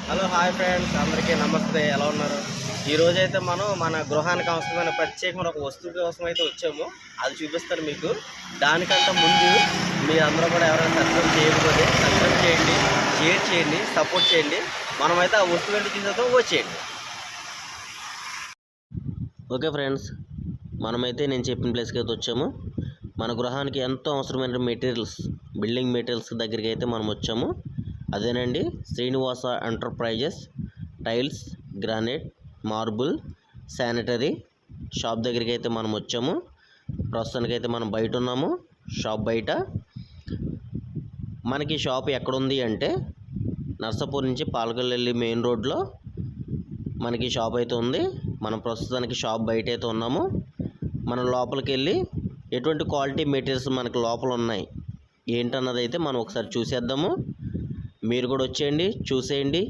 Hello hi friends, అందరికీ నమస్తే. ఎలా ఉన్నారు? ఈరోజైతే మనం మన గృహానికి అవసరమైన ప్రత్యేకమైన ఒక వస్తువు కోసం అయితే వచ్చాము. అది చూపిస్తాను మీకు. దానికంటే ముందు మీరందరూ కూడా ఎవరైనా సబ్స్క్రైబ్ చేయకపోతే సబ్స్క్రైబ్ చేయండి, షేర్ చేయండి, సపోర్ట్ చేయండి. మనమైతే ఆ వస్తువు ఏంటి చూసేద్దాం, వచ్చేయండి. ఓకే ఫ్రెండ్స్, మనమైతే నేను చెప్పిన ప్లేస్కి అయితే వచ్చాము. మన గృహానికి ఎంతో అవసరమైన మెటీరియల్స్, బిల్డింగ్ మెటీరియల్స్ దగ్గరికి అయితే మనం వచ్చాము. అదేనండి Srinivasa enterprises tiles, granite, marble, sanitary shop దగ్గరికి అయితే మనం వచ్చాము. ప్రస్తుతానికైతే మనం బయట ఉన్నాము, షాప్ బయట. మనకి షాప్ ఎక్కడుంది అంటే నర్సాపూర్ నుంచి పాలకొల్లు మెయిన్ రోడ్లో మనకి షాప్ అయితే ఉంది. మనం ప్రస్తుతానికి షాప్ బయట అయితే ఉన్నాము. మనం లోపలికి వెళ్ళి ఎటువంటి క్వాలిటీ మెటీరియల్స్ మనకు లోపల ఉన్నాయి ఏంటన్నది అయితే మనం ఒకసారి చూసేద్దాము. మీరు కూడా వచ్చేయండి, చూసేయండి.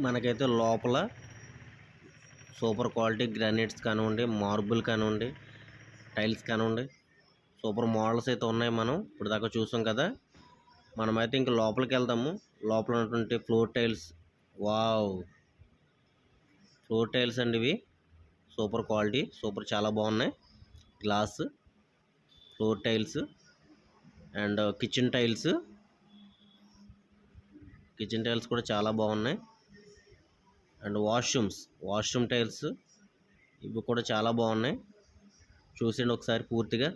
మనకైతే లోపల సూపర్ క్వాలిటీ గ్రానైట్స్ కానివ్వండి, మార్బుల్ కానివ్వండి, టైల్స్ కానివ్వండి, సూపర్ మోడల్స్ అయితే ఉన్నాయి. మనం ఇప్పుడు దాకా చూసాం కదా. మనమైతే ఇంక లోపలికి వెళ్దాము. లోపల ఉన్నటువంటి floor tiles, wow, floor tiles అండి ఇవి. సూపర్ క్వాలిటీ, సూపర్, చాలా బాగున్నాయి. Glass floor tiles and kitchen tiles కూడా చాలా బాగున్నాయి. అండ్ వాష్రూమ్ టైల్స్ ఇవి కూడా చాలా బాగున్నాయి. చూసిండి ఒకసారి పూర్తిగా.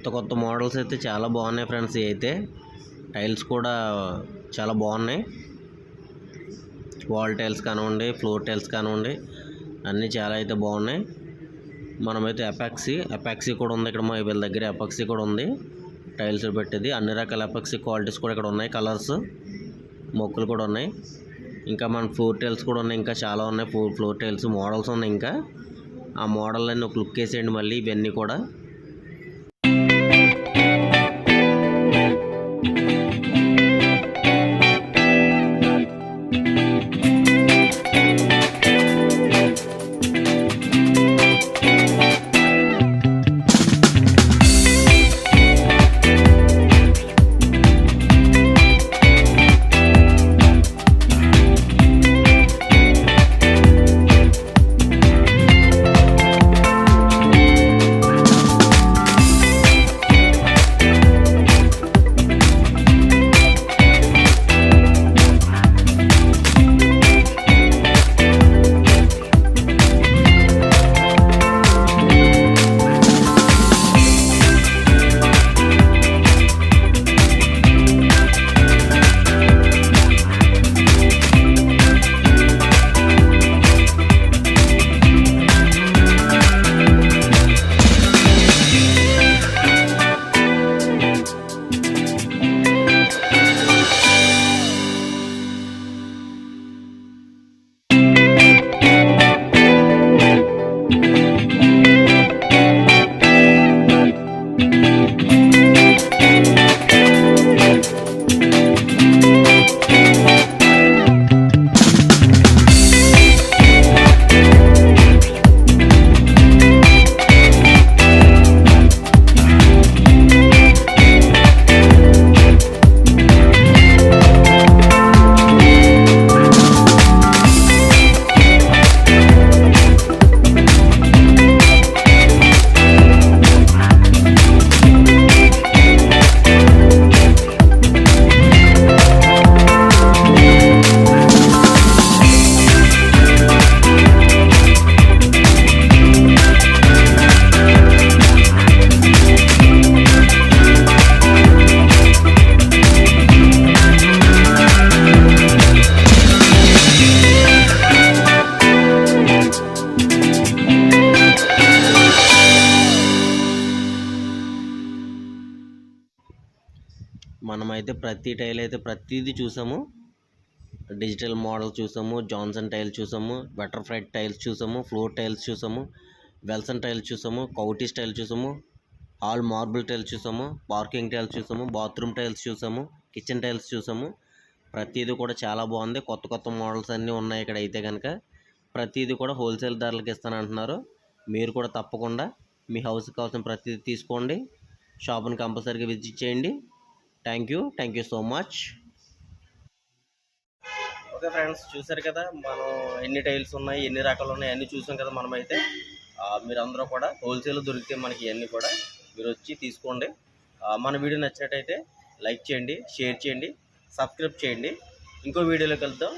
కొత్త కొత్త మోడల్స్ అయితే చాలా బాగున్నాయి ఫ్రెండ్స్. ఇవి అయితే టైల్స్ కూడా చాలా బాగున్నాయి. వాల్ టైల్స్ కానివ్వండి, ఫ్లోర్ టైల్స్ కానివ్వండి, అన్నీ చాలా అయితే బాగున్నాయి. మనమైతే ఎపాక్సీ కూడా ఉంది ఇక్కడ. మా వీళ్ళ దగ్గర ఎపాక్సీ కూడా ఉంది, టైల్స్ పెట్టేది. అన్ని రకాల ఎపాక్సీ క్వాలిటీస్ కూడా ఇక్కడ ఉన్నాయి. కలర్స్, మొక్కలు కూడా ఉన్నాయి. ఇంకా మన ఫ్లోర్ టైల్స్ కూడా ఉన్నాయి. ఇంకా చాలా ఉన్నాయి ఫ్లోర్ టైల్స్ మోడల్స్ ఉన్నాయి. ఇంకా ఆ మోడల్ అన్నీ ఒక లుక్ వేసేయండి మళ్ళీ ఇవన్నీ కూడా. మనమైతే ప్రతి టైల్ అయితే ప్రతిదీ చూసాము. డిజిటల్ మోడల్ చూసాము, జాన్సన్ టైల్ చూసాము, బటర్ఫ్లై టైల్స్ చూసాము, ఫ్లోర్ టైల్స్ చూసాము, వెల్సన్ టైల్స్ చూసాము, కౌటీస్ టైల్ చూసాము, ఆల్ మార్బుల్ టైల్స్ చూసాము, పార్కింగ్ టైల్స్ చూసాము, బాత్రూమ్ టైల్స్ చూసాము, కిచెన్ టైల్స్ చూసాము. ప్రతిదీ కూడా చాలా బాగుంది. కొత్త కొత్త మోడల్స్ అన్నీ ఉన్నాయి ఇక్కడ. అయితే కనుక ప్రతిదీ కూడా హోల్సేల్ ధరలకు ఇస్తానంటున్నారు. మీరు కూడా తప్పకుండా మీ హౌస్కి కావాల్సిన ప్రతిదీ తీసుకోండి. షాప్ని కంపల్సరీగా విజిట్ చేయండి. Thank you so much. Okay friends, చూసారు కదా మనం ఎన్ని టైల్స్ ఉన్నాయి, ఎన్ని రకాలు ఉన్నాయి అన్నీ చూసాం కదా. మనమైతే మీరు అందరూ కూడా హోల్సేల్ దొరికితే మనకి ఇవన్నీ కూడా మీరు వచ్చి తీసుకోండి. మన వీడియో నచ్చినట్టయితే లైక్ చేయండి, షేర్ చేయండి, సబ్స్క్రైబ్ చేయండి. ఇంకో వీడియోలోకి వెళ్తాం.